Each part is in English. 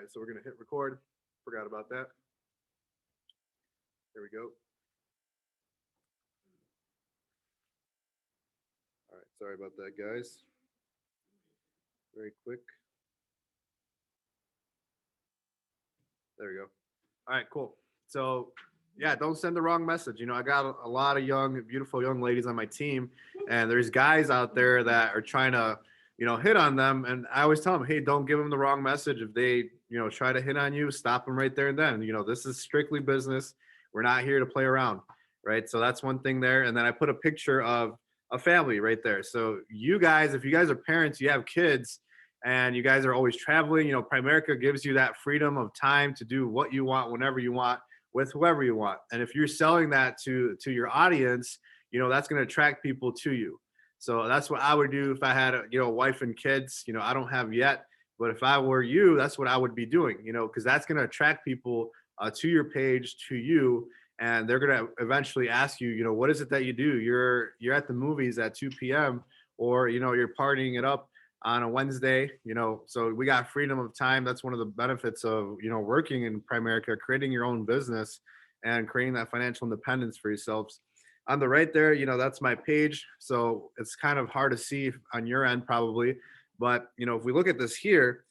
right, so we're gonna hit record. Forgot about that. There we go. All right, sorry about that, guys. Very quick. There we go. All right, cool. So, yeah, don't send the wrong message. I got a lot of young, beautiful young ladies on my team, and there's guys out there that are trying to, hit on them. And I always tell them, hey, don't give them the wrong message. If they, try to hit on you, stop them right there and then. This is strictly business. We're not here to play around, right? So that's one thing there. And then I put a picture of a family right there. So you guys, if you guys are parents, you have kids, and you guys are always traveling, Primerica gives you that freedom of time to do what you want, whenever you want, with whoever you want. And if you're selling that to your audience, that's going to attract people to you. So that's what I would do if I had a wife and kids. I don't have yet, but if I were you, that's what I would be doing, because that's going to attract people to your page, to you, and they're going to eventually ask you, what is it that you do? You're at the movies at 2 p.m. or you're partying it up on a Wednesday, so we got freedom of time. That's one of the benefits of, working in Primerica, creating your own business and creating that financial independence for yourselves. On the right there, that's my page. So it's kind of hard to see on your end probably, but if we look at this here,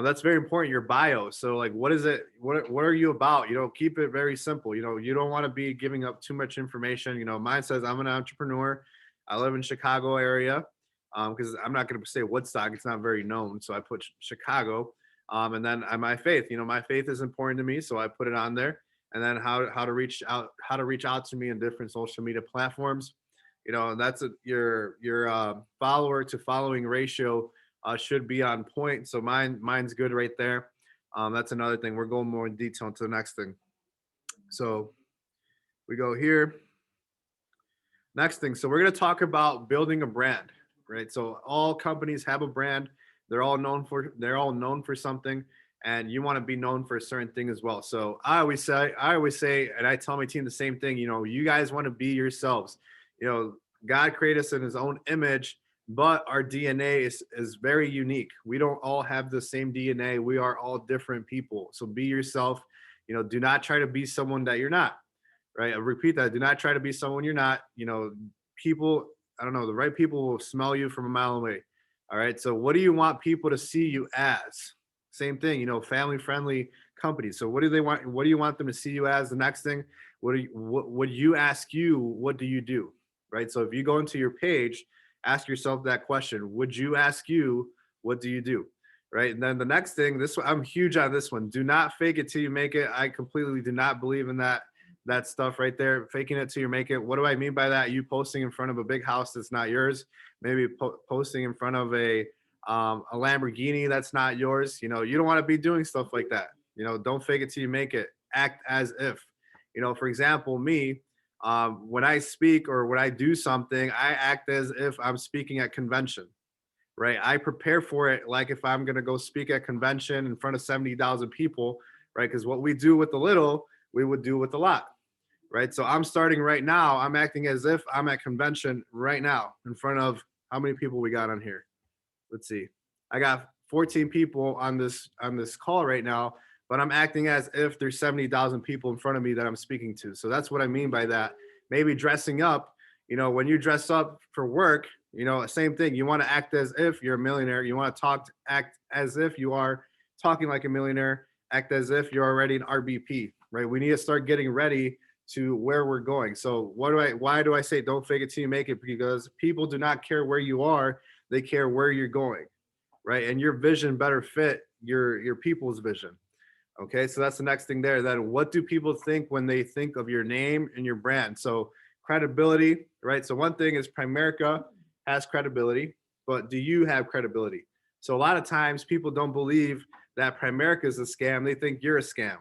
that's very important, your bio. So like, what is it? What are you about? Keep it very simple. You don't want to be giving up too much information. Mine says I'm an entrepreneur. I live in Chicago area. Because I'm not going to say Woodstock, it's not very known, so I put Chicago. And then my faith, my faith is important to me, so I put it on there. And then how to reach out to me in different social media platforms. And that's your follower to following ratio should be on point. So mine's good right there. That's another thing. We're going more in detail into the next thing. So we go here. Next thing. So we're going to talk about building a brand. Right. So all companies have a brand. They're all known for something, and you want to be known for a certain thing as well. So I always say, and I tell my team the same thing, you guys want to be yourselves. God created us in his own image, but our DNA is very unique. We don't all have the same DNA. We are all different people. So be yourself. Do not try to be someone that you're not. Right. I repeat that. Do not try to be someone you're not. People, I don't know, the right people will smell you from a mile away. All right. So what do you want people to see you as? Same thing, family friendly companies. So what do they want? What do you want them to see you as? The next thing, what would you ask you? What do you do? Right. So if you go into your page, ask yourself that question. Would you ask you, what do you do? Right. And then the next thing, I'm huge on this one. Do not fake it till you make it. I completely do not believe in that stuff right there, faking it till you make it. What do I mean by that? You posting in front of a big house that's not yours, maybe posting in front of a Lamborghini that's not yours. You don't want to be doing stuff like that. Don't fake it till you make it. Act as if. For example, me, when I speak or when I do something, I act as if I'm speaking at convention. Right? I prepare for it like if I'm gonna go speak at convention in front of 70,000 people. Right? Because what we do with the little, we would do with a lot, right? So I'm starting right now. I'm acting as if I'm at convention right now in front of how many people we got on here? Let's see. I got 14 people on this call right now, but I'm acting as if there's 70,000 people in front of me that I'm speaking to. So that's what I mean by that. Maybe dressing up, when you dress up for work, same thing. You want to act as if you're a millionaire. You want to act as if you are talking like a millionaire, act as if you're already an RBP. Right? We need to start getting ready to where we're going. So why do I say don't fake it till you make it? Because people do not care where you are, they care where you're going, right? And your vision better fit your people's vision. Okay, so that's the next thing there. Then what do people think when they think of your name and your brand? So credibility, right? So one thing is Primerica has credibility, but do you have credibility? So a lot of times people don't believe that Primerica is a scam. They think you're a scam.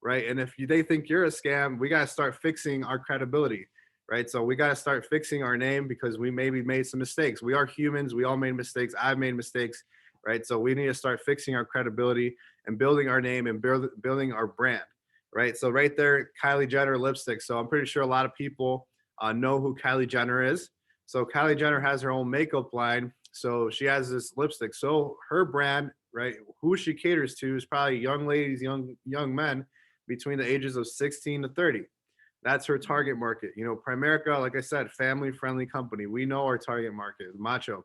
Right. And if they think you're a scam, we got to start fixing our credibility. Right. So we got to start fixing our name because we maybe made some mistakes. We are humans. We all made mistakes. I've made mistakes. Right. So we need to start fixing our credibility and building our name and building our brand. Right. So right there, Kylie Jenner lipstick. So I'm pretty sure a lot of people know who Kylie Jenner is. So Kylie Jenner has her own makeup line. So she has this lipstick. So her brand, right? Who she caters to is probably young ladies, young men between the ages of 16 to 30. That's her target market. You know, Primerica, like I said, family friendly company. We know our target market is macho.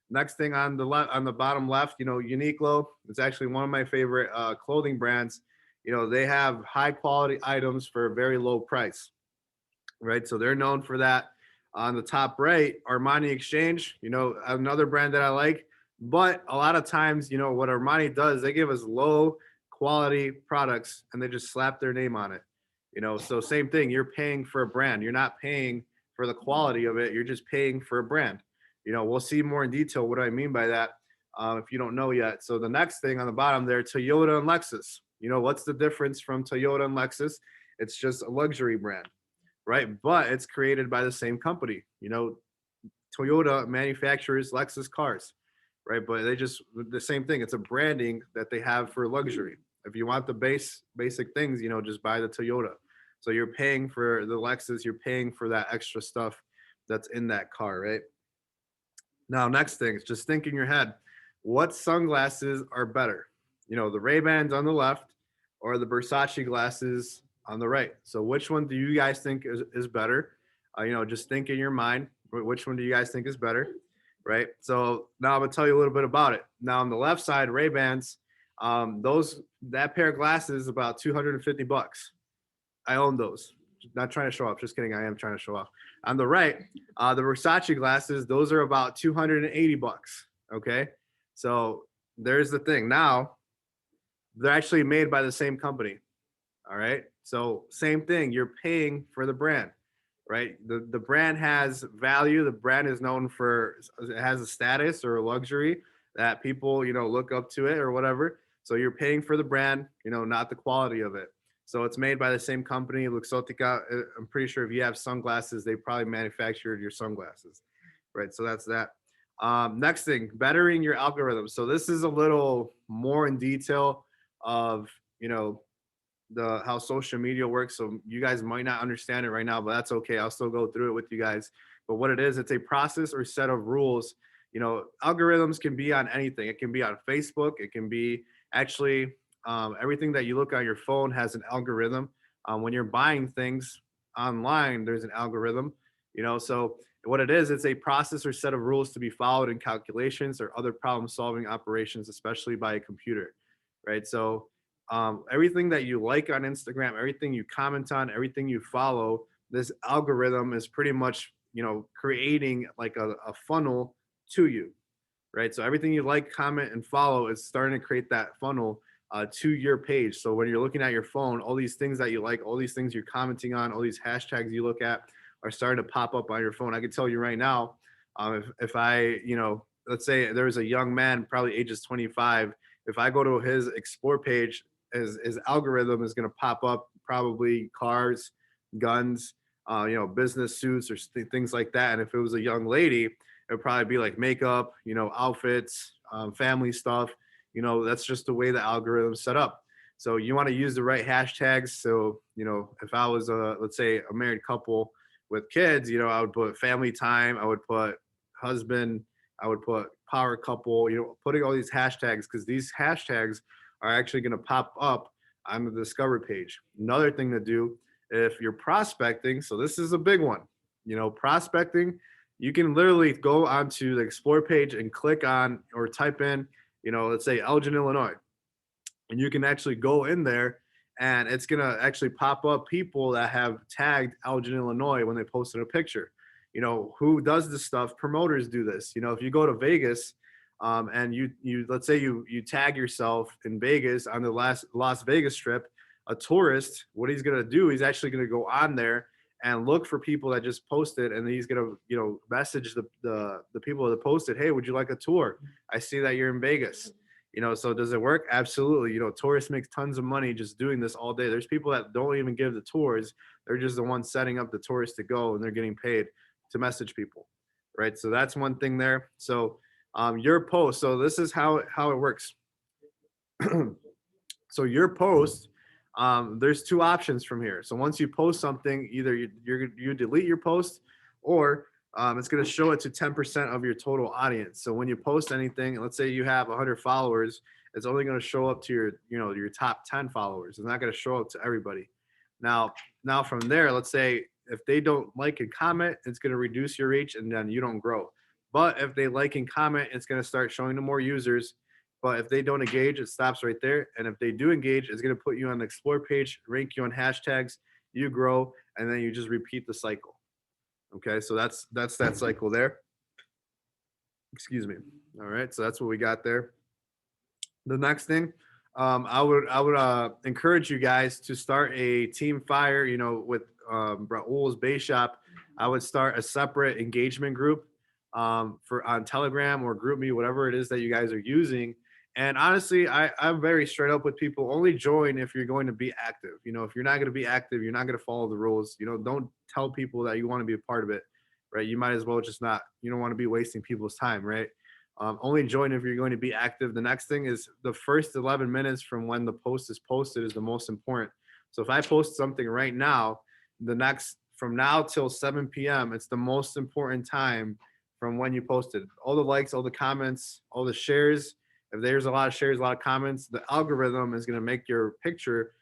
Next thing on the left, on the bottom left, you know, Uniqlo. It's actually one of my favorite clothing brands. You know, they have high quality items for a very low price, right? So they're known for that. On the top right, Armani Exchange, you know, another brand that I like. But a lot of times, you know, what Armani does, they give us low quality products and they just slap their name on it. You know, so same thing, you're paying for a brand. You're not paying for the quality of it, you're just paying for a brand. You know, we'll see more in detail what I mean by that if you don't know yet. So the next thing on the bottom there, Toyota and Lexus. You know, what's the difference from Toyota and Lexus? It's just a luxury brand, right? But it's created by the same company. You know, Toyota manufactures Lexus cars, right? But they just the same thing. It's a branding that they have for luxury. If you want the basic things, you know, just buy the Toyota. So you're paying for the Lexus, you're paying for that extra stuff that's in that car, right? Now, next thing is just think in your head, what sunglasses are better? You know, the Ray-Bans on the left or the Versace glasses on the right. So which one do you guys think is better? You know, just think in your mind, which one do you guys think is better? Right. So now I'm gonna tell you a little bit about it. Now on the left side, Ray-Bans, those that pair of glasses is about 250 bucks. I own those. Not trying to show off. Just kidding. I am trying to show off. On the right, the Versace glasses, those are about 280 bucks. Okay. So there's the thing. Now they're actually made by the same company. All right. So same thing. You're paying for the brand, right? The brand has value. The brand is known for it has a status or a luxury that people, you know, look up to it or whatever. So you're paying for the brand, you know, not the quality of it. So it's made by the same company, Luxottica. I'm pretty sure if you have sunglasses, they probably manufactured your sunglasses, right? So that's that. Next thing, bettering your algorithm. So this is a little more in detail of, you know, the how social media works. So you guys might not understand it right now, but that's okay. I'll still go through it with you guys. But what it is, it's a process or set of rules. You know, algorithms can be on anything. It can be on Facebook. It can be actually everything that you look on your phone has an algorithm. When you're buying things online, there's an algorithm. You know, so what it is, it's a process or set of rules to be followed in calculations or other problem-solving operations, especially by a computer, right? So everything that you like on Instagram, everything you comment on, everything you follow, this algorithm is pretty much, you know, creating like a funnel to you, right? So everything you like, comment, and follow is starting to create that funnel to your page. So when you're looking at your phone, all these things that you like, all these things you're commenting on, all these hashtags you look at are starting to pop up on your phone. I can tell you right now, if I, you know, let's say there's a young man, probably ages 25, if I go to his explore page, his algorithm is going to pop up probably cars, guns, you know, business suits or things like that. And if it was a young lady, it would probably be like makeup, you know, outfits, family stuff. You know, that's just the way the algorithm's set up. So you want to use the right hashtags. So, you know, if I was let's say a married couple with kids, you know, I would put family time, I would put husband, I would put power couple, you know, putting all these hashtags because these hashtags are actually going to pop up on the discover page. Another thing to do if you're prospecting, so this is a big one, you know, prospecting, you can literally go onto the explore page and click on or type in, you know, let's say Elgin, Illinois, and you can actually go in there and it's going to actually pop up people that have tagged Elgin, Illinois when they posted a picture. You know, who does this stuff? Promoters do this. You know, if you go to Vegas and you let's say you tag yourself in Vegas on the Las Vegas Strip, a tourist, what he's going to do, he's actually going to go on there and look for people that just posted, and he's going to, you know, message the people that posted, hey, would you like a tour? I see that you're in Vegas. You know, so does it work? Absolutely. You know, tourists make tons of money just doing this all day. There's people that don't even give the tours. They're just the ones setting up the tourists to go, and they're getting paid to message people, right? So that's one thing there. So your post, so this is how it works. So your post, there's two options from here. So once you post something, either you delete your post, or it's going to show it to 10% of your total audience. So when you post anything, let's say you have 100 followers It's only going to show up to your top 10 followers. It's not going to show up to everybody. Now from there, let's say if they don't like and comment, it's going to reduce your reach and then you don't grow. But if they like and comment, it's going to start showing to more users. But if they don't engage, it stops right there. And if they do engage, it's going to put you on the explore page, rank you on hashtags, you grow, and then you just repeat the cycle. Okay, so that's that cycle there. Excuse me. All right, so that's what we got there. The next thing, I would encourage you guys to start a team fire. With Raul's Base Shop, I would start a separate engagement group for on Telegram or GroupMe, whatever it is that you guys are using. And honestly, I'm very straight up with people. Only join if you're going to be active. If you're not going to be active, you're not going to follow the rules. Don't tell people that you want to be a part of it, right? You might as well just not. You don't want to be wasting people's time, right? Only join if you're going to be active. The next thing is the first 11 minutes from when the post is posted is the most important. So if I post something right now, from now till 7 p.m., it's the most important time from when you posted. All the likes, all the comments, all the shares. If there's a lot of shares, a lot of comments, the algorithm is going to make your picture,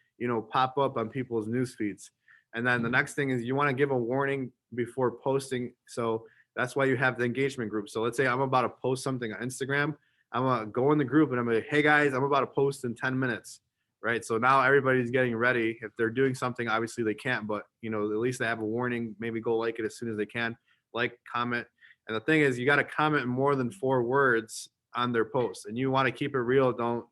pop up on people's news feeds. And then the next thing is you want to give a warning before posting. So that's why you have the engagement group. So let's say I'm about to post something on Instagram. I'm going to go in the group and I'm like, hey guys, I'm about to post in 10 minutes. Right. So now everybody's getting ready. If they're doing something, obviously they can't, but at least they have a warning. Maybe go like it as soon as they can. Like, comment. And the thing is, you got to comment more than 4 words on their post, and you want to keep it real. Don't,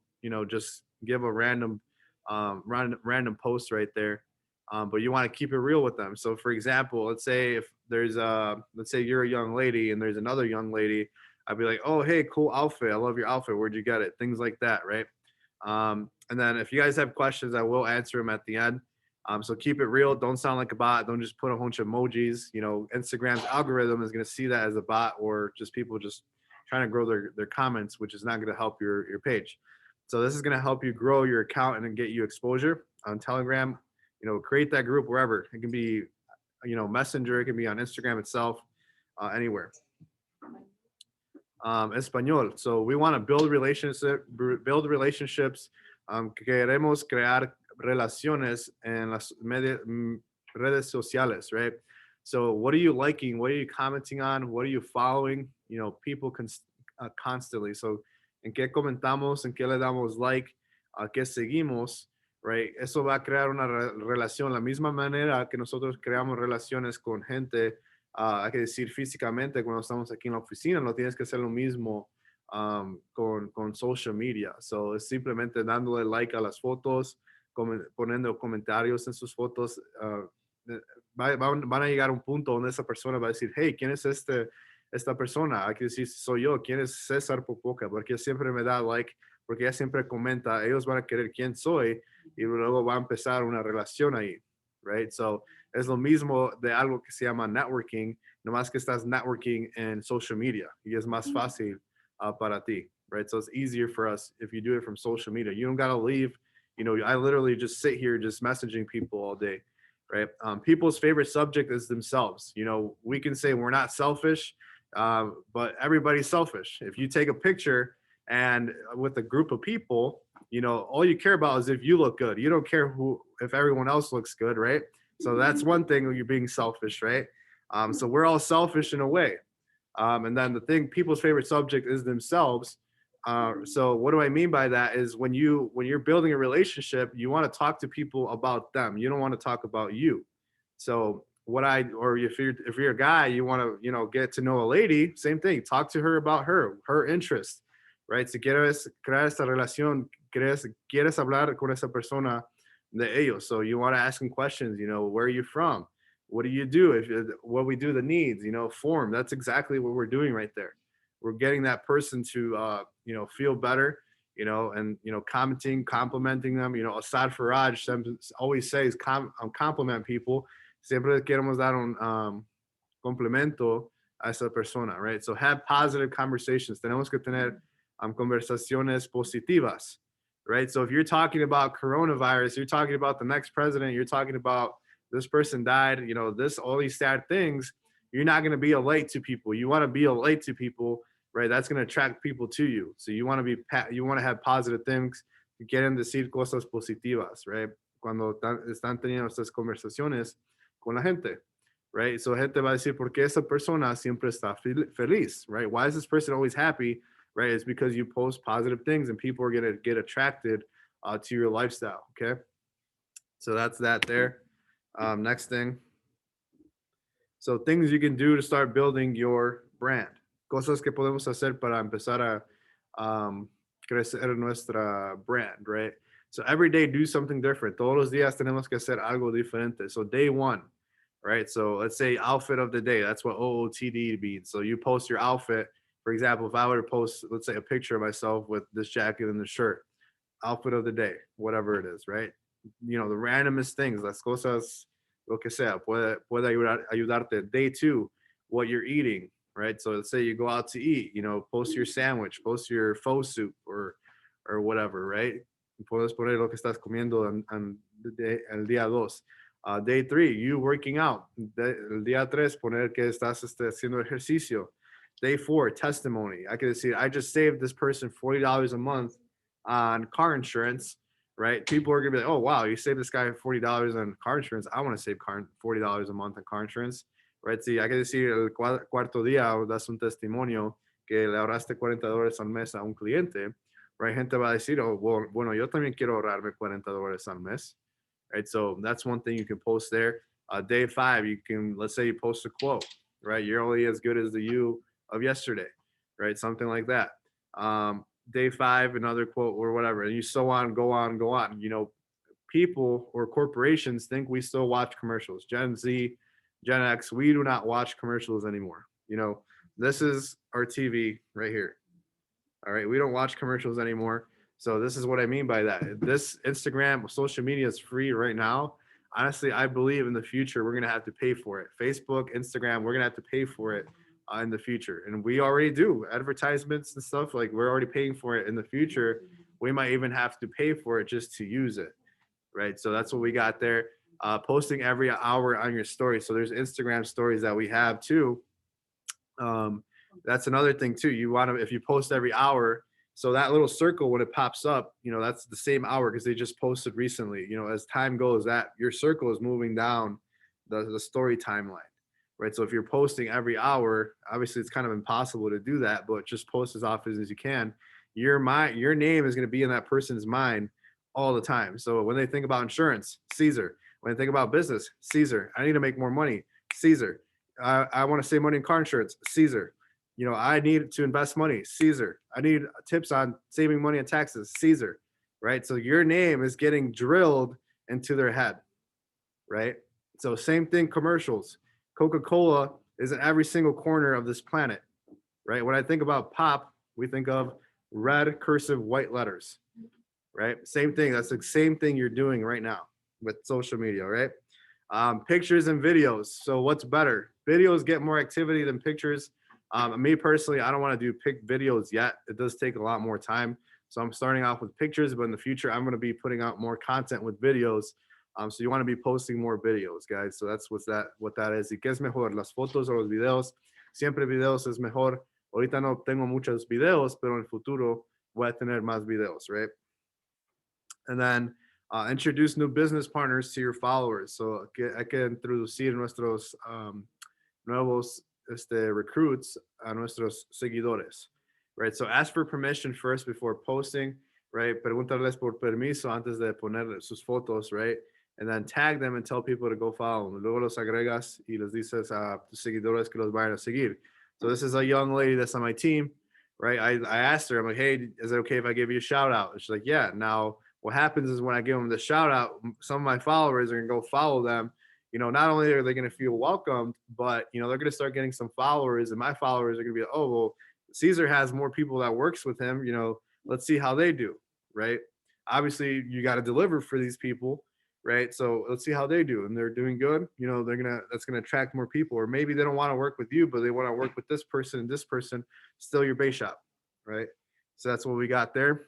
just give a random post right there. But you want to keep it real with them. So for example, let's say you're a young lady and there's another young lady, I'd be like, oh, hey, cool outfit. I love your outfit. Where'd you get it? Things like that. Right. And then if you guys have questions, I will answer them at the end. So keep it real. Don't sound like a bot. Don't just put a bunch of emojis. Instagram's algorithm is going to see that as a bot or just people just trying to grow their comments, which is not going to help your page. So this is going to help you grow your account and then get you exposure on Telegram. Create that group wherever. It can be, Messenger. It can be on Instagram itself, anywhere. Español. So we want to build relationships. Queremos crear relaciones en las redes sociales, right? So what are you liking? What are you commenting on? What are you following? People constantly. So en qué comentamos, en qué le damos like, a qué seguimos, right? Eso va a crear una relación. La misma manera que nosotros creamos relaciones con gente, hay que decir físicamente cuando estamos aquí en la oficina, no tienes que hacer lo mismo con social media. So es simplemente dándole like a las fotos, poniendo comentarios en sus fotos. Van a llegar a un punto donde esa persona va a decir, hey, ¿quién es esta persona? Hay que decir, soy yo. ¿Quién es César Popoca? Porque siempre me da like, porque ella siempre comenta. Ellos van a querer quién soy y luego va a empezar una relación ahí, right? So es lo mismo de algo que se llama networking, nomás que estás networking en social media y es más fácil para ti, right? So it's easier for us if you do it from social media. You don't got to leave. I literally just sit here just messaging people all day, right? People's favorite subject is themselves. We can say we're not selfish, but everybody's selfish. If you take a picture and with a group of people, all you care about is if you look good. You don't care if everyone else looks good, right? So that's one thing when you're being selfish, right? So we're all selfish in a way. And then the thing, people's favorite subject is themselves. So what do I mean by that is when you're building a relationship, you want to talk to people about them. You don't want to talk about you. So if you're a guy, you want to, get to know a lady, same thing. Talk to her about her interest, right? Si quieres crear esta relación, quieres hablar con esa persona de ellos. So you want to ask them questions, where are you from? What do you do? What we do, the needs, form. That's exactly what we're doing right there. We're getting that person to, feel better, and, commenting, complimenting them. Asad Faraj always says, compliment people. Siempre queremos dar un complemento a esa persona, right? So have positive conversations. Tenemos que tener conversaciones positivas, right? So if you're talking about coronavirus, you're talking about the next president, you're talking about this person died, all these sad things, you're not going to be a light to people. You want to be a light to people right? That's going to attract people to you. So you want to you want to have positive things, quieren decir cosas positivas, right? Cuando están teniendo estas conversaciones con la gente, right? So gente va a decir, ¿por qué esa persona siempre está feliz, right? Why is this person always happy, right? It's because you post positive things and people are going to get attracted to your lifestyle, okay? So that's that there. Next thing. So things you can do to start building your brand. Cosas que podemos hacer para empezar a crecer nuestra brand, right? So every day do something different. Todos los días tenemos que hacer algo diferente. So day one, right? So let's say outfit of the day. That's what OOTD means. So you post your outfit. For example, if I were to post, let's say, a picture of myself with this jacket and the shirt, outfit of the day, whatever it is, right? You know, the randomest things, las cosas, lo que sea, puede ayudarte. Day two, what you're eating, right? So let's say you go out to eat, you know, post your sandwich, post your faux soup or whatever, right? Puedes poner lo que estás comiendo el día dos. Day three, you working out. El día tres, poner que estás haciendo ejercicio. Day four, testimony. I could say, I just saved this person $40 a month on car insurance, right? People are gonna be like, oh wow, you saved this guy $40 on car insurance. I want to save $40 a month on car insurance, right? Sí, hay que decir el cuarto día das un testimonio que le ahorraste $40 al mes a un cliente, right? Gente va a decir, oh, bueno, yo también quiero ahorrarme $40 al mes, right? So that's one thing you can post there. Day five, you can, let's say you post a quote, right? You're only as good as the you of yesterday, right? Something like that. Day five, another quote or whatever, and you so on, go on, go on. You know, people or corporations think we still watch commercials. Gen Z, Gen X, we do not watch commercials anymore. You know, this is our TV right here. All right, we don't watch commercials anymore. So this is what I mean by that. This Instagram, social media is free right now. Honestly, I believe in the future we're gonna have to pay for it. Facebook, Instagram, we're gonna have to pay for it in the future, and we already do advertisements and stuff. Like we're already paying for it in the future. We might even have to pay for it just to use it, right? So that's what we got there. Posting every hour on your story. So there's Instagram stories that we have too. That's another thing too. You want to, if you post every hour, so that little circle when it pops up, you know, that's the same hour because they just posted recently. You know, as time goes, that your circle is moving down the story timeline, right? So if you're posting every hour, obviously it's kind of impossible to do that, but just post as often as you can. Your name is going to be in that person's mind all the time. So when they think about insurance, Cesar. When they think about business, Cesar. I need to make more money, Cesar. I want to save money in car insurance, Cesar. You know, I need to invest money, Cesar. I need tips on saving money on taxes, Cesar. Right? So your name is getting drilled into their head, right? So same thing, commercials. Coca-Cola is in every single corner of this planet, right? When I think about pop, we think of red cursive white letters, right? Same thing. That's the same thing you're doing right now with social media, right? Pictures and videos. So what's better? Videos get more activity than pictures. Me personally, I don't want to do pick videos yet. It does take a lot more time. So I'm starting off with pictures, but in the future, I'm going to be putting out more content with videos. So you want to be posting more videos, guys. So that's what that is. ¿Y qué es mejor, las fotos o los videos? Siempre videos es mejor. Ahorita no tengo muchos videos, pero en el futuro voy a tener más videos, right? And then introduce new business partners to your followers. So hay que introducir nuestros nuevos recruits a nuestros seguidores, right? So ask for permission first before posting, right? Preguntarles por permiso antes de poner sus fotos, right? And then tag them and tell people to go follow them. Luego los agregas y les dices a tus seguidores que los vayan a seguir. So this is a young lady that's on my team, right? I asked her, I'm like, hey, is it okay if I give you a shout out? And she's like, yeah. Now what happens is when I give them the shout out, some of my followers are gonna go follow them. You know, not only are they going to feel welcomed, but, you know, they're going to start getting some followers, and my followers are going to be, oh, well, Cesar has more people that works with him. You know, let's see how they do, right? Obviously, you got to deliver for these people, right? So let's see how they do, and they're doing good. You know, that's going to attract more people, or maybe they don't want to work with you, but they want to work with this person and this person. Still your base shop, right? So that's what we got there.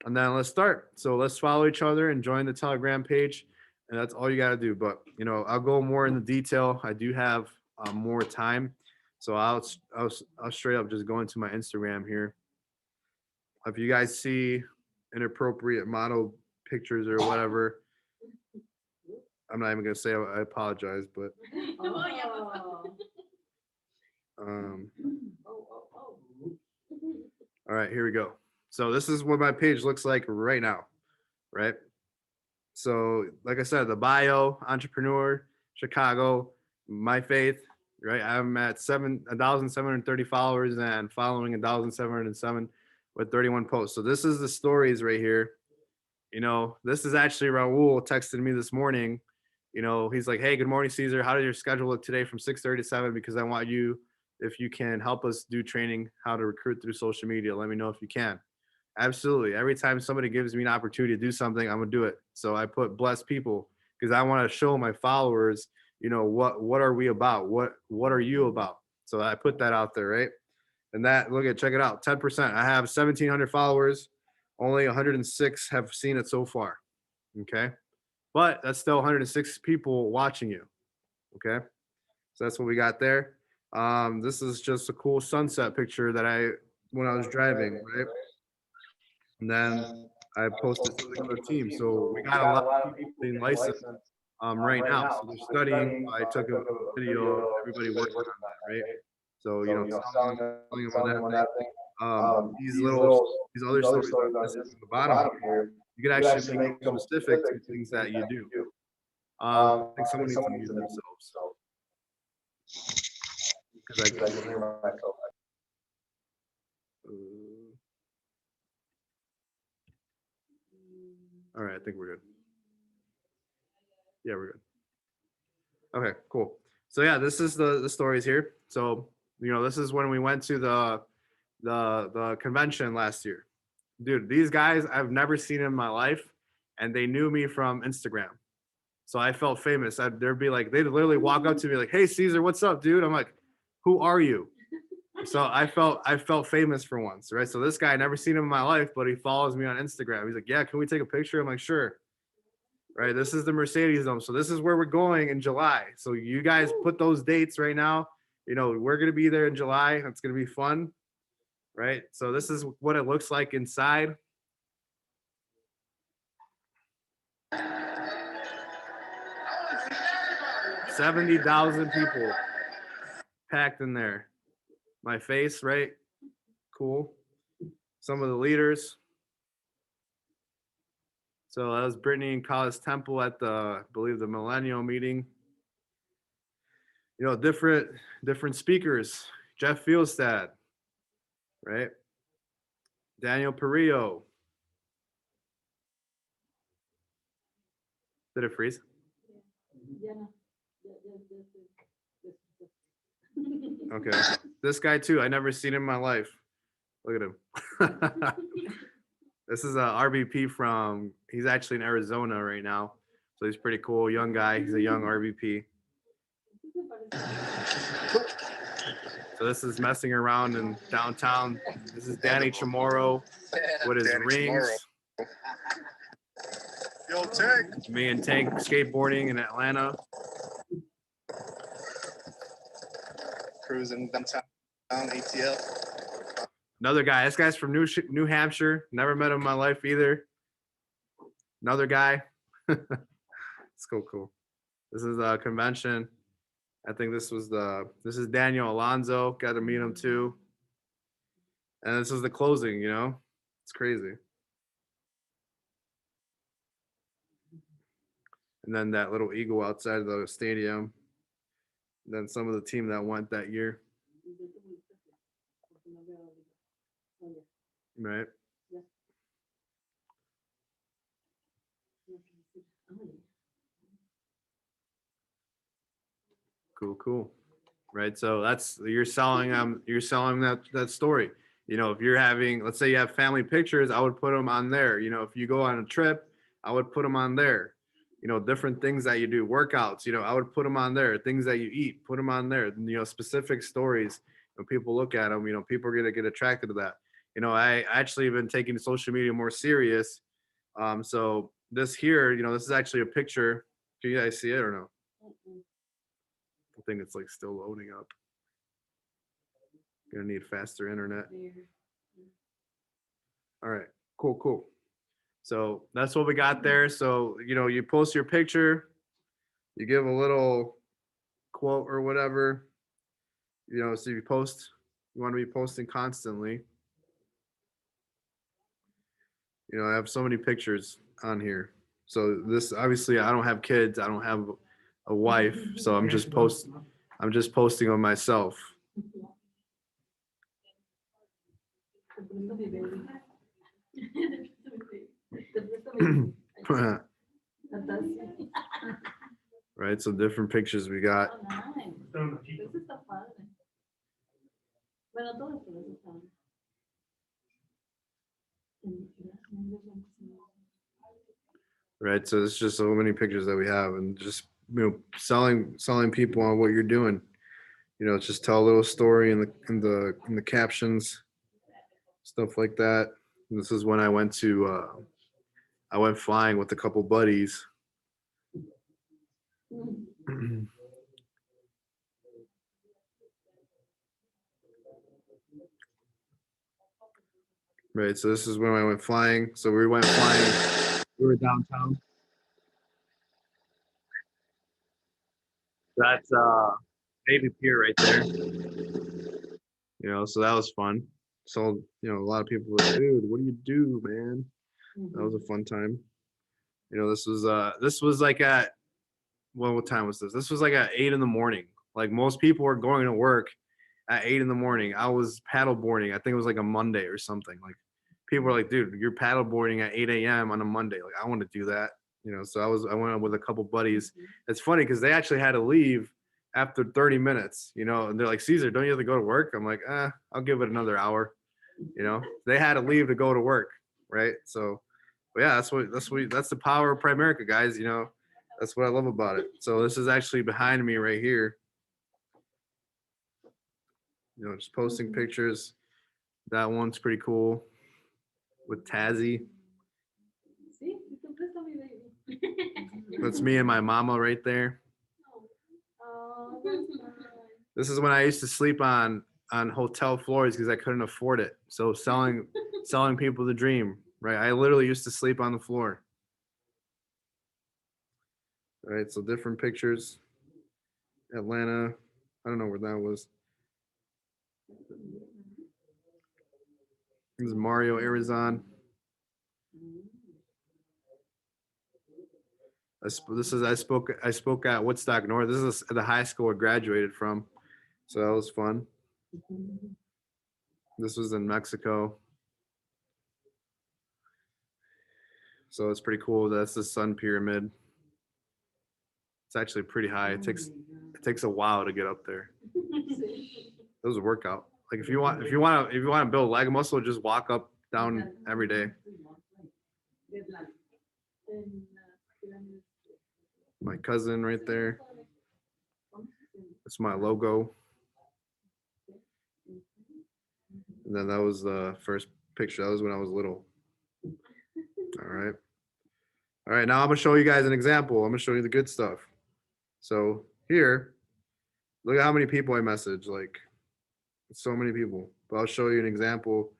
And then let's start. So let's follow each other and join the Telegram page. And that's all you got to do. But, you know, I'll go more in the detail. I do have more time. So I'll straight up just go into my Instagram here. If you guys see inappropriate model pictures or whatever, I'm not even gonna say I apologize, but um, all right, here we go. So this is what my page looks like right now, right? So like I said, the bio, entrepreneur, Chicago, my faith, right? I'm at 1,730 followers and following 1,707 with 31 posts. So this is the stories right here. You know, this is actually Raul texted me this morning. You know, he's like, "Hey, good morning, Cesar. How does your schedule look today from 6:30 to 7? Because I want you, if you can help us do training, how to recruit through social media. Let me know if you can." Absolutely. Every time somebody gives me an opportunity to do something, I'm gonna do it. So I put blessed people because I want to show my followers, you know, what are we about? What are you about? So I put that out there, right? And that look at check it out, 10%. I have 1,700 followers. Only 106 have seen it so far. Okay, but that's still 106 people watching you. Okay, so that's what we got there. This is just a cool sunset picture that I when I was driving, right? And then I posted something on the team. So we got a lot of people being licensed right now. So they're studying. I took a video of everybody working on that, right? So you know, telling them on that thing. These these other stories on this on the bottom here, you could actually make them specific to things that you do. I think someone needs to mute themselves because I can hear myself. All right, I think we're good. Yeah, we're good. Okay, cool. So yeah, this is the stories here. So you know, this is when we went to the convention last year. Dude, these guys I've never seen in my life, and they knew me from Instagram. So I felt famous. There'd be like they'd literally walk up to me like, "Hey, Caesar, what's up, dude?" I'm like, "Who are you?" So I felt famous for once, right? So this guy I never seen him in my life, but he follows me on Instagram. He's like, "Yeah, can we take a picture?" I'm like, "Sure." Right? This is the Mercedes Dome. So this is where we're going in July. So you guys put those dates right now. You know, we're gonna be there in July. It's gonna be fun, right? So this is what it looks like inside. 70,000 people packed in there. My face, right? Cool. Some of the leaders. So that was Brittany and College Temple at I believe the Millennial meeting. You know, different speakers. Jeff Fieldstad, right? Daniel Perillo. Did it freeze? Okay. This guy too. I never seen him in my life. Look at him. This is a RVP from. He's actually in Arizona right now, so he's pretty cool. Young guy. He's a young RVP. So this is messing around in downtown. This is Danny Chamorro with his rings. Yo, Tank. Me and Tank skateboarding in Atlanta. Cruising downtown ATL. Another guy. This guy's from New Hampshire. Never met him in my life either. Another guy. It's cool. This is a convention. I think this is Daniel Alonso. Got to meet him too. And this is the closing, you know? It's crazy. And then that little eagle outside the stadium. And then some of the team that went that year. Right. Cool. Right. So that's you're selling that story. You know, if you're having, let's say you have family pictures, I would put them on there. You know, if you go on a trip, I would put them on there. You know, different things that you do, workouts, you know, I would put them on there. Things that you eat, put them on there. You know, specific stories. When people look at them, you know, people are gonna get attracted to that. You know, I actually have been taking social media more serious. So this here, you know, this is actually a picture. Can you guys see it or no? I think it's like still loading up. Gonna need faster internet. All right, cool. So that's what we got there. So, you post your picture, you give a little quote or whatever, so you want to be posting constantly. I have so many pictures on here. So this, obviously, I don't have kids, I don't have a wife, so I'm just posting on myself. Right, so different pictures we got. Right, so it's just so many pictures that we have, and just selling people on what you're doing. Just tell a little story in the captions, stuff like that. And this is when I went flying with a couple buddies. Right, so this is when I went flying. So we went flying. We were downtown. That's Navy Pier right there. So that was fun. So a lot of people were like, dude, what do you do, man? That was a fun time. This was like at, well, what time was this? This was like at 8 in the morning. Like most people were going to work at 8 in the morning. I was paddle boarding. I think it was like a Monday or something. Like people were like, dude, you're paddle boarding at 8 a.m. on a Monday. Like I want to do that. So I went out with a couple buddies. It's funny because they actually had to leave after 30 minutes, and they're like, Cesar, don't you have to go to work? I'm like, I'll give it another hour. They had to leave to go to work. Right. So, but yeah, that's the power of Primerica, guys. That's what I love about it. So this is actually behind me right here. Just posting pictures. That one's pretty cool with Tazzy. That's me and my mama right there. This is when I used to sleep on hotel floors because I couldn't afford it. So selling people the dream, right? I literally used to sleep on the floor. All right, so different pictures. Atlanta, I don't know where that was. This is Mario Arizon. I spoke at Woodstock North. This is the high school I graduated from, so that was fun. This was in Mexico, so it's pretty cool. That's the Sun Pyramid. It's actually pretty high. It takes a while to get up there. It was a workout. Like if you want to build leg muscle, just walk up down every day. My cousin right there. That's my logo. And then that was the first picture. That was when I was little. All right. All right. Now I'm gonna show you guys an example. I'm gonna show you the good stuff. So here, look at how many people I message. Like, so many people. But I'll show you an example.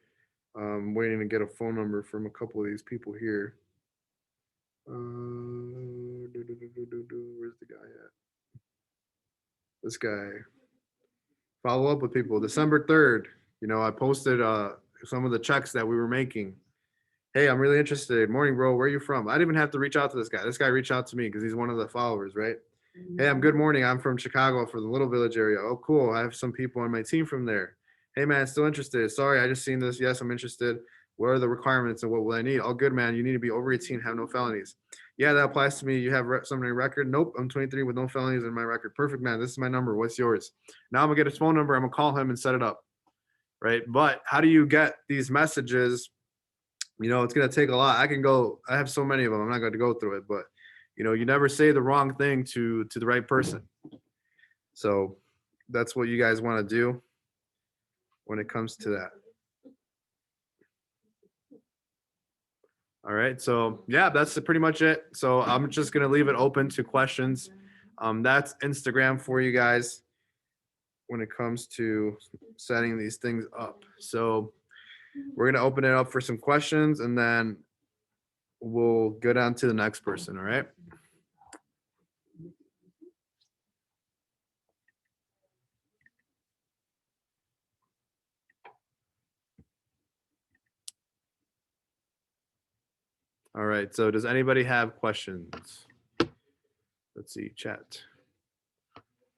I'm waiting to get a phone number from a couple of these people here. Where's the guy at? This guy. Follow up with people. December 3rd, I posted some of the checks that we were making. Hey, I'm really interested. Morning, bro. Where are you from? I didn't even have to reach out to this guy. This guy reached out to me because he's one of the followers, right? Hey, I'm good morning. I'm from Chicago for the Little Village area. Oh, cool. I have some people on my team from there. Hey, man, still interested. Sorry, I just seen this. Yes, I'm interested. What are the requirements and what will I need? All good, man. You need to be over 18, have no felonies. Yeah, that applies to me. You have something in your record? Nope, I'm 23 with no felonies in my record. Perfect, man. This is my number. What's yours? Now I'm gonna get his phone number. I'm gonna call him and set it up, right? But how do you get these messages? It's gonna take a lot. I have so many of them. I'm not gonna go through it, but you never say the wrong thing to the right person. So that's what you guys want to do when it comes to that. All right, so yeah, that's pretty much it. So I'm just gonna leave it open to questions. That's Instagram for you guys. when it comes to setting these things up. So we're gonna open it up for some questions, and then we'll go down to the next person. All right. All right. So does anybody have questions? Let's see, chat.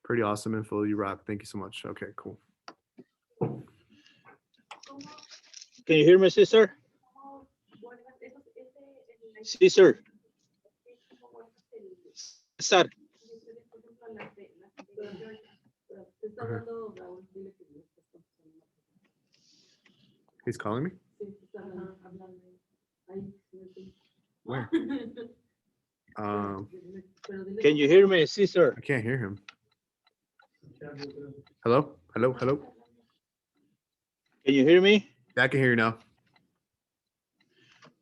Pretty awesome info. You rock. Thank you so much. Okay, cool. Can you hear me, Cesar? Cesar. Cesar. He's calling me? Where? Can you hear me, Cesar? I can't hear him. Hello? Hello? Hello? Can you hear me? Yeah, I can hear you now.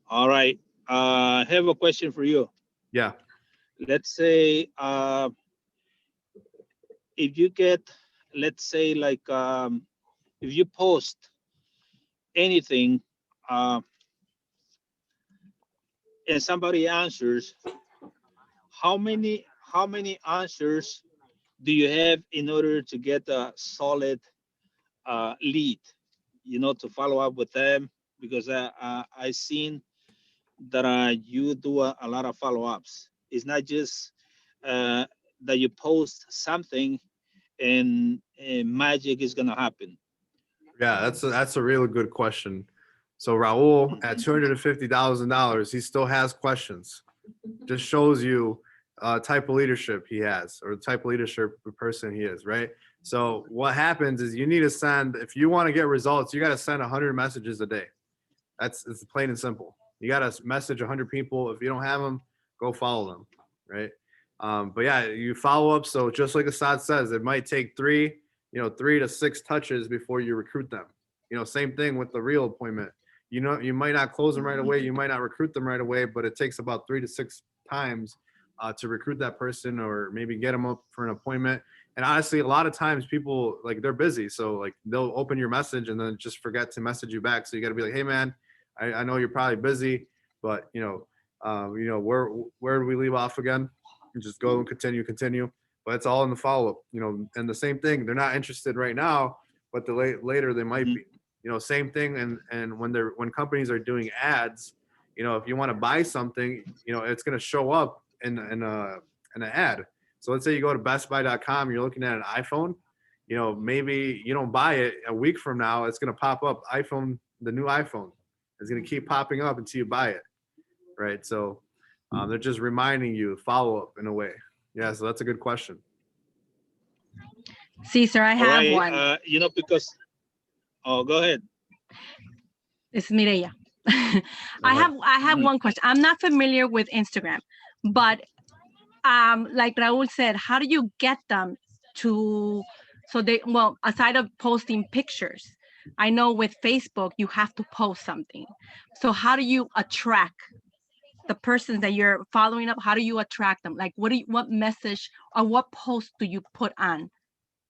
All right. I have a question for you. Yeah. Let's say if you get, let's say like if you post anything and somebody answers, how many answers do you have in order to get a solid lead, you know, to follow up with them? Because I seen that you do a lot of follow-ups. It's not just that you post something and magic is gonna happen. Yeah, that's a really good question. So Raul, at $250,000, he still has questions. Just shows you type of leadership he has, or the type of leadership person he is, right? So what happens is you need to send, if you want to get results, you got to send 100 messages a day. It's plain and simple. You got to message 100 people. If you don't have them, go follow them, right? But yeah, you follow up. So just like Assad says, it might take 3 to 6 touches before you recruit them. Same thing with the real appointment. You might not close them right away. You might not recruit them right away, but it takes about 3 to 6 times to recruit that person, or maybe get them up for an appointment. And honestly, a lot of times people, like, they're busy. So like they'll open your message and then just forget to message you back. So you got to be like, hey man, I know you're probably busy, but where do we leave off again? And just go and continue. But it's all in the follow-up, and the same thing. They're not interested right now, but later they might be. Same thing. And when companies are doing ads, if you want to buy something, it's going to show up in an ad. So let's say you go to bestbuy.com, you're looking at an iPhone, maybe you don't buy it. A week from now, it's going to pop up the new iPhone. It's going to keep popping up until you buy it, right? So they're just reminding you, follow up in a way. Yeah, so that's a good question. Cesar, I have one. Because, oh, go ahead. It's Mireya. I have one question. I'm not familiar with Instagram, but like Raul said, how do you get them to, aside of posting pictures, I know with Facebook, you have to post something. So how do you attract the persons that you're following up? How do you attract them? Like, what message or what post do you put on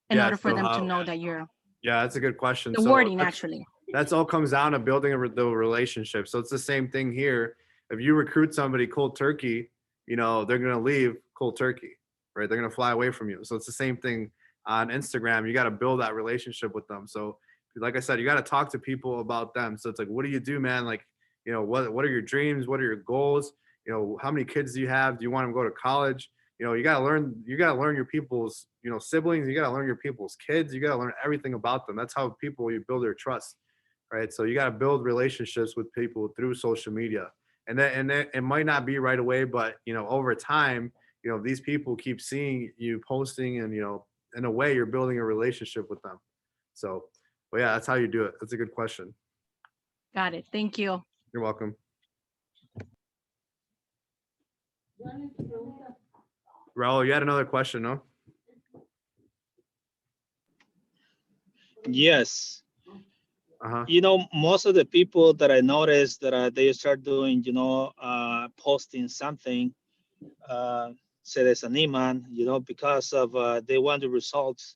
in order for them to know that you're? Yeah, that's a good question. The wording, actually. That's all comes down to building the relationship. So it's the same thing here. If you recruit somebody cold turkey, they're going to leave cold turkey, right? They're going to fly away from you. So it's the same thing on Instagram. You got to build that relationship with them. So like I said, you got to talk to people about them. So it's like, what do you do, man? Like, what are your dreams? What are your goals? How many kids do you have? Do you want them to go to college? You got to learn your people's, siblings. You got to learn your people's kids. You got to learn everything about them. That's how you build their trust, right? So you got to build relationships with people through social media. And then it might not be right away, but, over time, these people keep seeing you posting, and, in a way you're building a relationship with them. So, but yeah, that's how you do it. That's a good question. Got it. Thank you. You're welcome. Raul, you had another question, no? Yes. Uh-huh. Most of the people that I noticed that they start doing, posting something, se desaniman, because of they want the results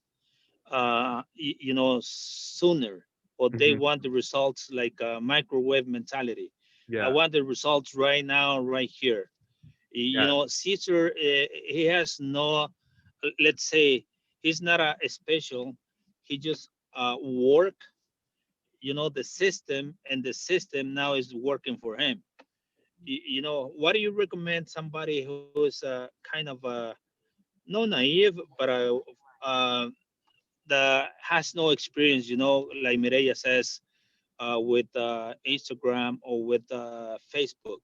you know, sooner, or they Mhm. want the results like a microwave mentality. I Yeah. want the results right now, right here. You Yeah. know, Caesar, he has no, let's say, he's not a special. He just work, you know, the system, and the system now is working for him. You know, what do you recommend somebody who's kind of no naive, but that has no experience, you know, like Mireya says, with Instagram or with Facebook?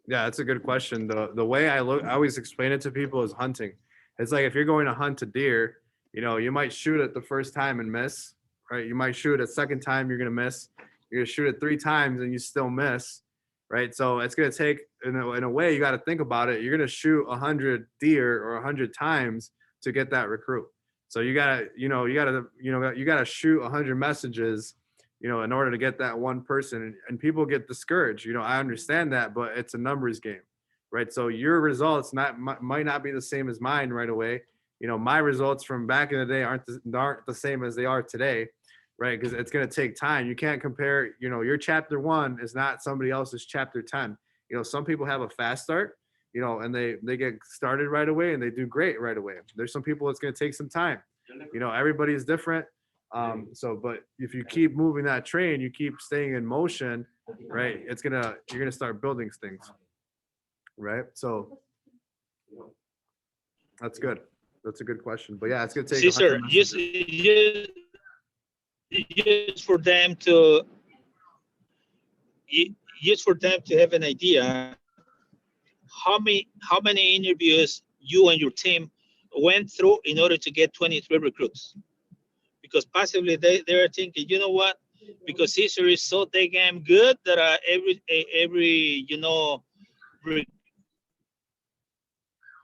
Yeah, that's a good question. The way I always explain it to people is hunting. It's like if you're going to hunt a deer, you know, you might shoot it the first time and miss, right? You might shoot it a second time, you're gonna miss. You're gonna shoot it 3 times and you still miss, right? So it's gonna take in a way you got to think about it. You're gonna shoot 100 deer or 100 times to get that recruit. So you gotta shoot 100 messages, you know, in order to get that one person. And people get discouraged. You know, I understand that, but it's a numbers game, right? So your results might not be the same as mine right away. You know, my results from back in the day aren't the same as they are today, right? Because it's going to take time. You can't compare. You know, your chapter 1 is not somebody else's chapter 10. You know, some people have a fast start, you know, and they get started right away and they do great right away. There's some people it's going to take some time. You know, everybody is different. But if you keep moving that train, you keep staying in motion, right? You're gonna start building things, right? So that's good. That's a good question. But yeah, it's gonna take a Caesar, hundred messages. just for them to just for them to have an idea, how many interviews you and your team went through in order to get 23 recruits? Because possibly they're thinking, you know what? Because Caesar is so damn good that every you know,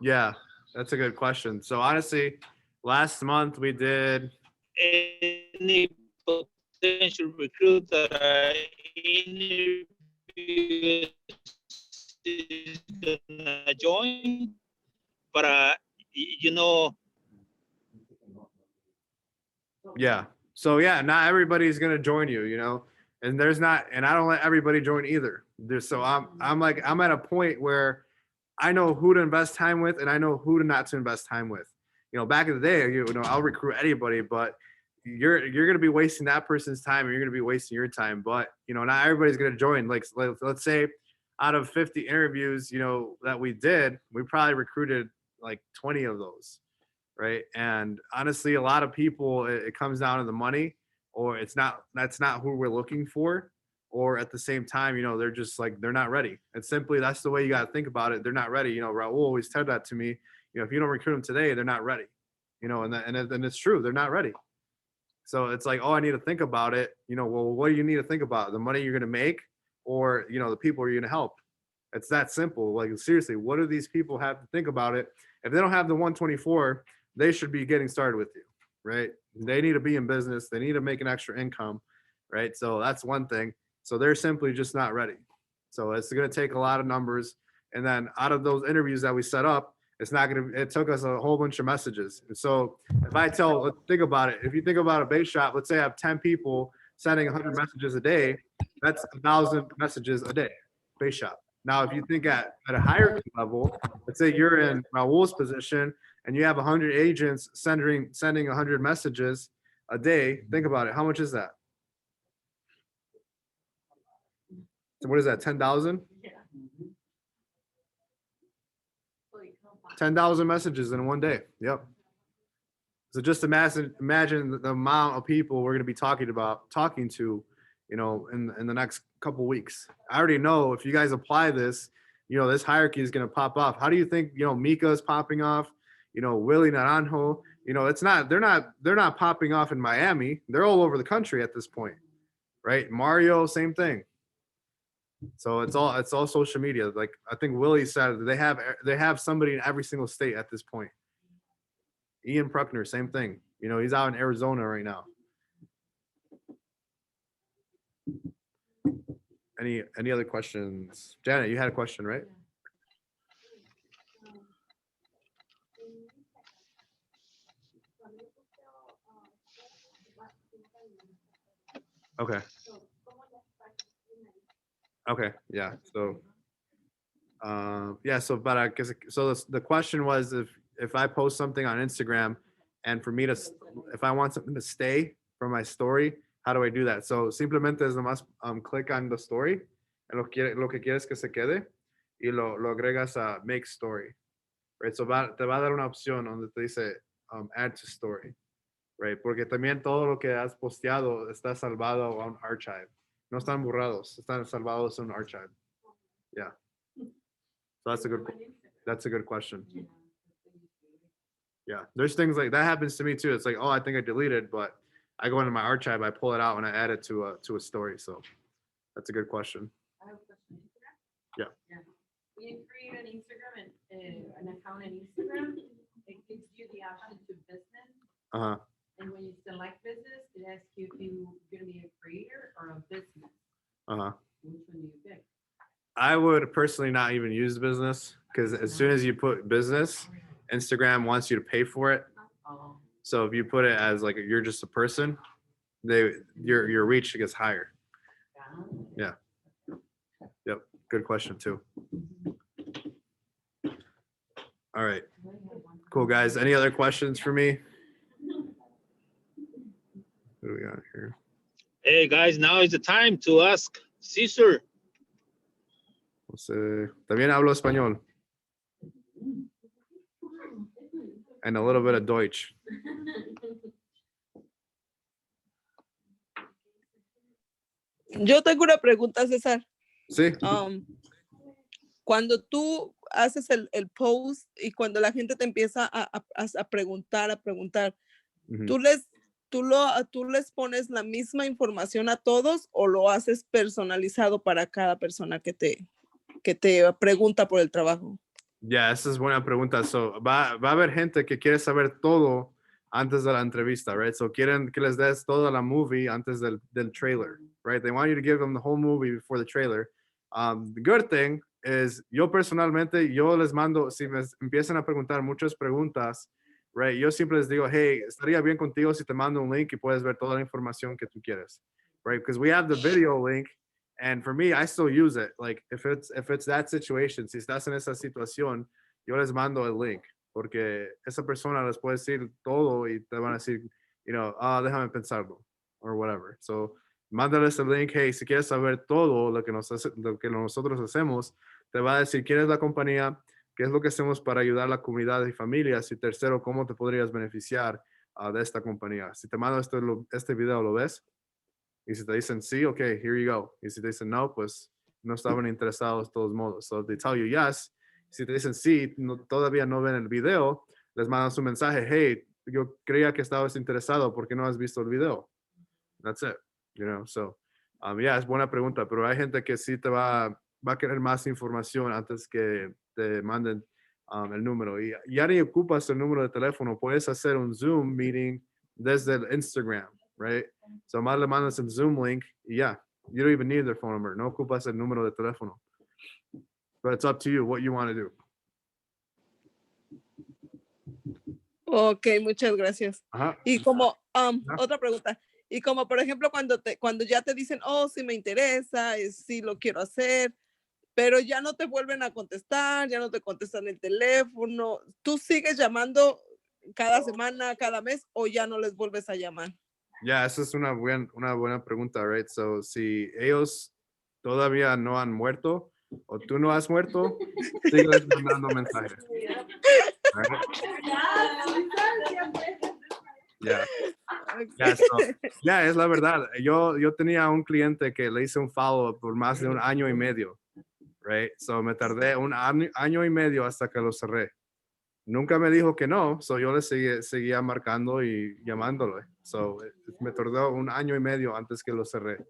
Yeah, that's a good question. So honestly, last month we did. any potential recruit that I interview is gonna join, but you know, Yeah. So yeah, not everybody's gonna join you, you know, and there's not, and I don't let everybody join either. So I'm at a point where I know who to invest time with and I know who to not to invest time with. You know, back in the day, you know, I'll recruit anybody, but you're gonna be wasting that person's time and you're gonna be wasting your time. But you know, not everybody's gonna join. Like let's say out of 50 interviews, you know, that we did, we probably recruited like 20 of those, right? And honestly, a lot of people, it comes down to the money, or that's not who we're looking for, or at the same time, you know, they're just like they're not ready. And simply that's the way you got to think about it. They're not ready. You know, Raul always said that to me. You know, if you don't recruit them today, they're not ready. You know, and it's true, they're not ready. So it's like, oh, I need to think about it. You know, well, what do you need to think about? The money you're going to make, or you know, the people you're going to help. It's that simple. Like seriously, what do these people have to think about it? If they don't have the 124, they should be getting started with you, right? They need to be in business. They need to make an extra income, right? So that's one thing. So they're simply just not ready. So it's going to take a lot of numbers. And then out of those interviews that we set up, it's not going to, it took us a whole bunch of messages. And so if I think about it, if you think about a base shop, let's say I have 10 people sending 100 messages a day, that's 1,000 messages a day, base shop. Now, if you think at a hierarchy level, let's say you're in Raul's position and you have 100 agents sending 100 messages a day. Think about it. How much is that? So what is that? 10,000? 10,000 messages in one day. Yep. So just imagine the amount of people we're going to be talking to, you know, in the next couple weeks. I already know if you guys apply this, you know, this hierarchy is going to pop off. How do you think, you know, Mika is popping off? You know, Willie Naranjo, you know, they're not popping off in Miami. They're all over the country at this point, right? Mario, same thing. So it's all social media. Like I think Willie said, they have somebody in every single state at this point. Ian Pruckner, same thing. You know, he's out in Arizona right now. Any other questions? Janet, you had a question, right? Okay. Okay. Yeah. So, yeah. So, the question was if I post something on Instagram, and for me to if I want something to stay from my story, how do I do that? So simplemente es nomás click on the story, and lo que quieres que se quede, y lo agregas a make story, right? So te va a dar una opción donde te dice add to story, right? Porque también todo lo que has posteado está salvado a un archive. No están borrados, están salvados a un archive. Yeah. So that's a good question. Yeah. There's things like that happens to me too. It's like, oh, I think I deleted, but I go into my archive, I pull it out and I add it to a story. So that's a good question. I have a question. Instagram? Yeah. When you create an Instagram and an account in Instagram, it gives you the option to business. Uh-huh. And when you select business, it asks you if you're going to be a creator or a business. Uh-huh. Which one do you pick? I would personally not even use business because as soon as you put business, Instagram wants you to pay for it. Oh, So if you put it as like you're just a person, your reach gets higher. yeah. Yep. Good question too. All right. Cool guys. Any other questions for me? What do we got here? Hey guys, now is the time to ask Cesar. También hablo español. And a little bit of Deutsch. Yo tengo una pregunta, César. Sí. Cuando tú haces el post y cuando la gente te empieza a preguntar, Ujú. ¿tú les pones la misma información a todos o lo haces personalizado para cada persona que te pregunta por el trabajo? Ya, esa es buena pregunta. So, va a haber gente que quiere saber todo antes de la entrevista, right? So, quieren que les des toda la movie antes del trailer, right? They want you to give them the whole movie before the trailer. The good thing is, yo personalmente, yo les mando, si me empiezan a preguntar muchas preguntas, right? Yo siempre les digo, hey, estaría bien contigo si te mando un link y puedes ver toda la información que tú quieres, right? Because we have the video link. And for me, I still use it. Like if it's that situation, si estás en esa situación, yo les mando el link porque esa persona les puede decir todo y te van a decir, déjame pensarlo or whatever. So, mándales el link. Hey, si quieres saber todo lo que nosotros hacemos, te va a decir quién es la compañía, qué es lo que hacemos para ayudar a la comunidad y familias y tercero, cómo te podrías beneficiar de esta compañía. Si te mando este video, ¿lo ves? Y si te dicen sí, okay, here you go. Y si te dicen no, pues no estaban interesados de todos modos. So if they tell you yes, si te dicen sí, todavía no ven el video, les mandan su mensaje, hey, yo creía que estabas interesado, ¿por qué no has visto el video? That's it, so, yeah, es buena pregunta, pero hay gente que sí te va a querer más información antes que te manden el número. Y ya ni ocupas el número de teléfono, puedes hacer un Zoom meeting desde el Instagram, right? So más le mandas el Zoom link y ya, you don't even need their phone number, no ocupas el número de teléfono. But it's up to you what you want to do. Ok, muchas gracias. Ajá. Y como, otra pregunta, y como por ejemplo cuando ya te dicen, oh, sí me interesa, sí lo quiero hacer, pero ya no te vuelven a contestar, ya no te contestan el teléfono, ¿tú sigues llamando cada semana, cada mes o ya no les vuelves a llamar? Ya, esa es una buena pregunta, right? So, si ellos todavía no han muerto o tú no has muerto, sigues mandando mensajes. Right? Yeah. Yeah, so, yeah, es la verdad. Yo tenía un cliente que le hice un follow por más de 1 año y medio, right? So me tardé 1 año y medio hasta que lo cerré. Nunca me dijo que no, so yo le seguía marcando y llamándolo. So me tardó 1 año y medio antes que lo cerré.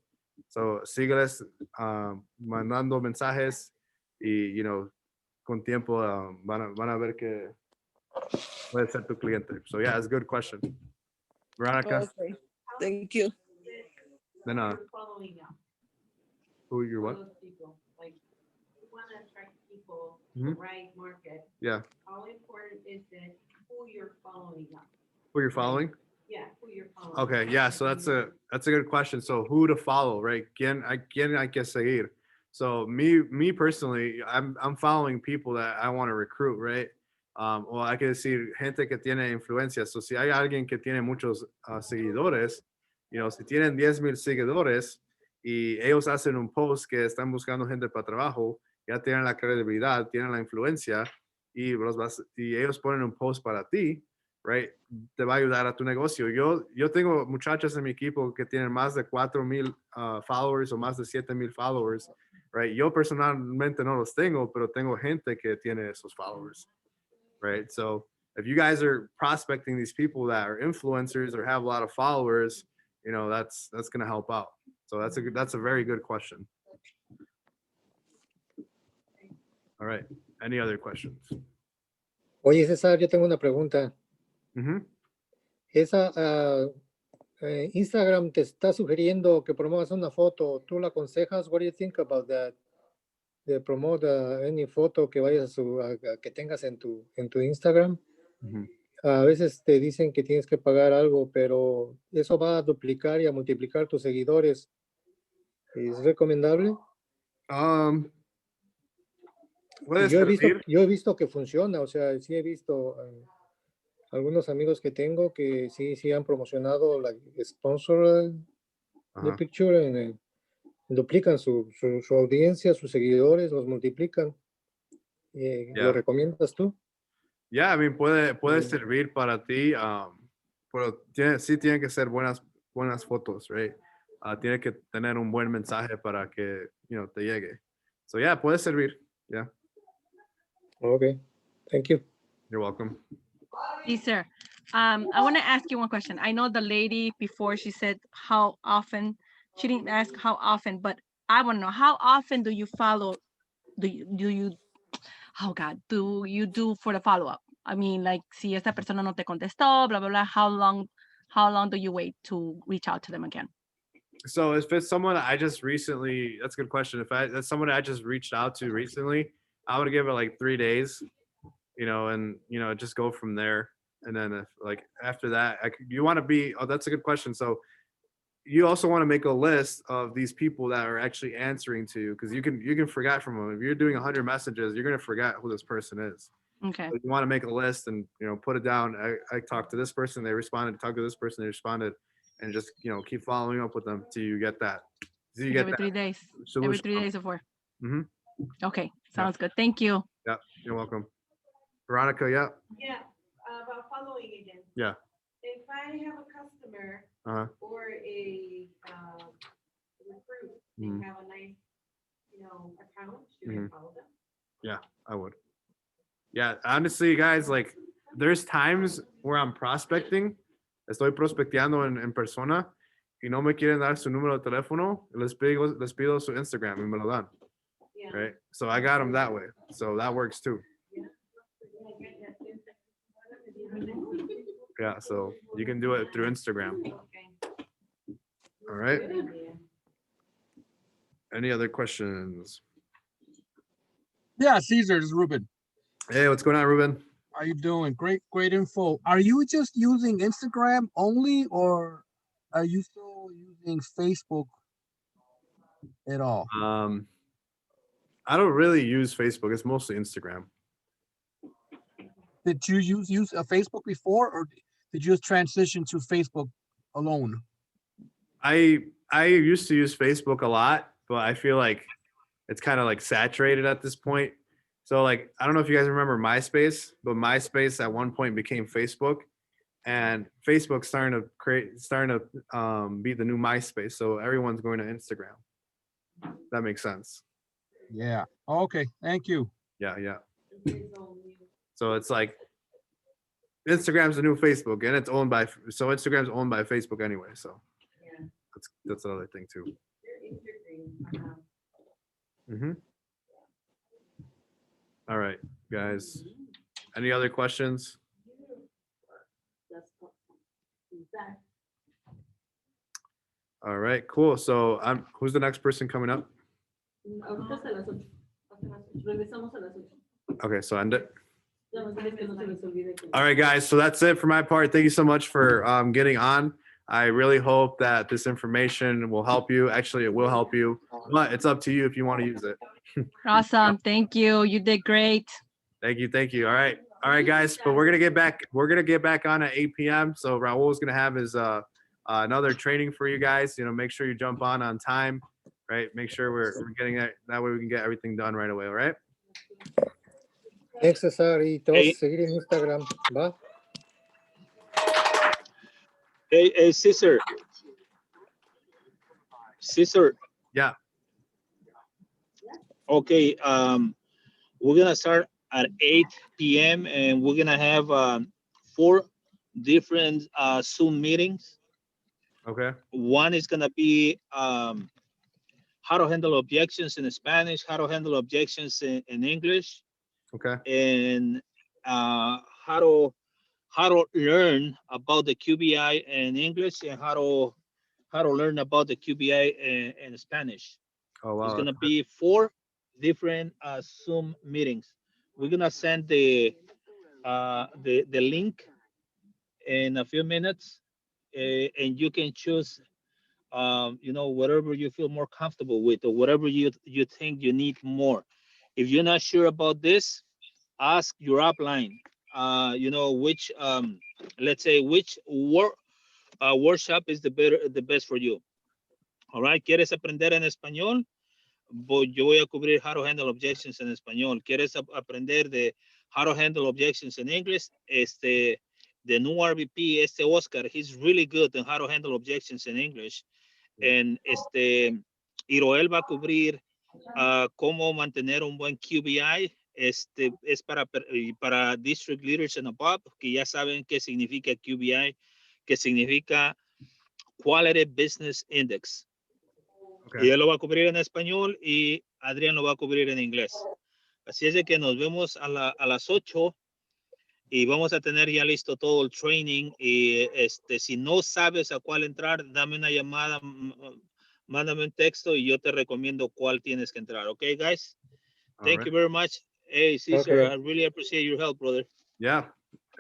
So sígueles mandando mensajes y, con tiempo van a ver que puede ser tu cliente. So yeah, it's a good question. Veronica, Okay, thank you. then You're following up. who you're what? Those people, like, you want to attract people to Mhm. the right market. Yeah, How important is it who you're following up? who you're following? Yeah, who you're following. Okay, yeah, so that's a good question. So who to follow, right? ¿Quién hay que seguir? So me personally, I'm following people that I want to recruit, right? O hay que decir gente que tiene influencia. So si hay alguien que tiene muchos seguidores, si tienen 10,000 seguidores y ellos hacen un post que están buscando gente para trabajo, ya tienen la credibilidad, tienen la influencia y ellos ponen un post para ti, right? Te va a ayudar a tu negocio. Yo tengo muchachas en mi equipo que tienen más de 4,000 followers o más de 7,000 followers, right? Yo personalmente no los tengo, pero tengo gente que tiene esos followers, right? So if you guys are prospecting these people that are influencers or have a lot of followers, that's going to help out. So that's a very good question. All right. Any other questions? Oye, César, yo tengo una pregunta. Mm-hmm. Instagram te está sugiriendo que promuevas una foto. ¿Tú la aconsejas? What do you think about that? De promote any foto que vayas que tengas en tu Instagram. Mm-hmm. A veces te dicen que tienes que pagar algo, pero eso va a duplicar y a multiplicar tus seguidores. ¿Es recomendable? Puedes Yo servir. he visto que funciona, o sea, sí he visto algunos amigos que tengo que sí han promocionado la sponsor the picture, duplican su audiencia, sus seguidores, los multiplican. ¿Lo recomiendas tú? Yeah, I mean, puede servir para ti, pero sí tienen que ser buenas fotos, right? Tiene que tener un buen mensaje para que, te llegue. So yeah, puede servir. Yeah. Okay, thank you. You're welcome. Cesar, I want to ask you one question. I know the lady before, she said how often, she didn't ask how often, but I want to know, how often do you follow, do you do for the follow-up? I mean, like, si esta persona no te contestó, blah, blah, blah, how long do you wait to reach out to them again? So if it's someone I just recently, that's a good question. If that's someone I just reached out to recently, I would give it like 3 days, and just go from there. And then if like after that, you want to be, that's a good question. So you also want to make a list of these people that are actually answering to you, because you can forget from them. If you're doing 100 messages, you're going to forget who this person is. Okay. So you want to make a list and put it down. I talked to this person, they responded. Talked to this person, they responded, and just keep following up with them till you get that. Till you get every that 3 days. solution. Every 3 days or 4. Mm-hmm. Okay, sounds good. Thank you. Yeah, you're welcome. Veronica, yeah. Yeah, about following again. Yeah. If I have a customer or a recruit, they have a nice, account, should I follow them? Yeah, I would. Yeah, honestly, guys, like there's times where I'm prospecting, estoy prospecteando en persona y no me quieren dar su número de teléfono, les pido su Instagram y me lo dan. Yeah. Right? So I got them that way. So that works too. Yeah, so you can do it through Instagram. Okay. All right. Good idea. Any other questions? Yeah, Cesar, this is Ruben. Hey, what's going on, Ruben? How you doing? Great info. Are you just using Instagram only, or are you still using Facebook at all? I don't really use Facebook. It's mostly Instagram. Did you use Facebook before, or did you just transition to Facebook alone? I used to use Facebook a lot, but I feel like it's kind of like saturated at this point. So like, I don't know if you guys remember MySpace, but MySpace at one point became Facebook, and Facebook's starting to be the new MySpace. So everyone's going to Instagram. That makes sense. Yeah. Okay. Thank you. Yeah. So it's like Instagram's the new Facebook, and Instagram's owned by Facebook anyway. So Yeah. that's another thing too. They're integrating. Mm-hmm. All right, guys. Any other questions? All right, cool. So who's the next person coming up? Ahorita hasta las 8. Regresamos a las 8. Okay, so end it. Nada más es que no se les olvide que- All right, guys. So that's it for my part. Thank you so much for getting on. I really hope that this information will help you. Actually, it will help you, but it's up to you if you want to use it. Awesome. Thank you. You did great. Thank you. Thank you. All right, guys. But we're gonna get back on at 8 p.m. So Raul is gonna have his another training for you guys. You know, make sure you jump on time, right? Make sure we're getting that way we can get everything done right away. All right. Thanks, Cesar. Y te Hey. vas a seguir en Instagram, ¿va? Hey, Cesar. Cesar. Yeah. Okay. We're gonna start at 8 p.m. and we're gonna have 4 different Zoom meetings. Okay. One is gonna be how to handle objections in Spanish, how to handle objections in English, Okay. and how to learn about the QBI in English and how to learn about the QBI in Spanish. Oh wow. It's gonna be 4 different Zoom meetings. We're gonna send the link in a few minutes, and you can choose whatever you feel more comfortable with, or whatever you think you need more. If you're not sure about this, ask your upline. Which let's say which workshop is the best for you. All right. ¿Quieres aprender en español? Yo voy a cubrir how to handle objections en español. ¿Quieres aprender de how to handle objections in English? The new RVP, Oscar, he's really good in how to handle objections in English. And Iroel va a cubrir cómo mantener un buen QBI. Es para district leaders and above, que ya saben qué significa QBI, que significa Quality Business Index. Okay. Y él lo va a cubrir en español y Adrián lo va a cubrir en inglés. Así es de que nos vemos a las 8 y vamos a tener ya listo todo el training. Y si no sabes a cuál entrar, dame una llamada, mándame un texto y yo te recomiendo cuál tienes que entrar. Okay, guys? Thank you very much. Hey, Cesar, I really appreciate your help, brother. Yeah.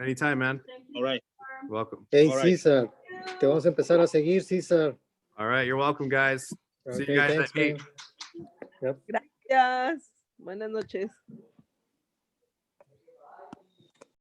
Anytime, man. All right. Welcome. Hey, All right. Cesar, te vamos a empezar a seguir, Cesar. All right. You're welcome, guys. See Okay, you guys thanks, at 8. man. Yep. Gracias. Buenas noches.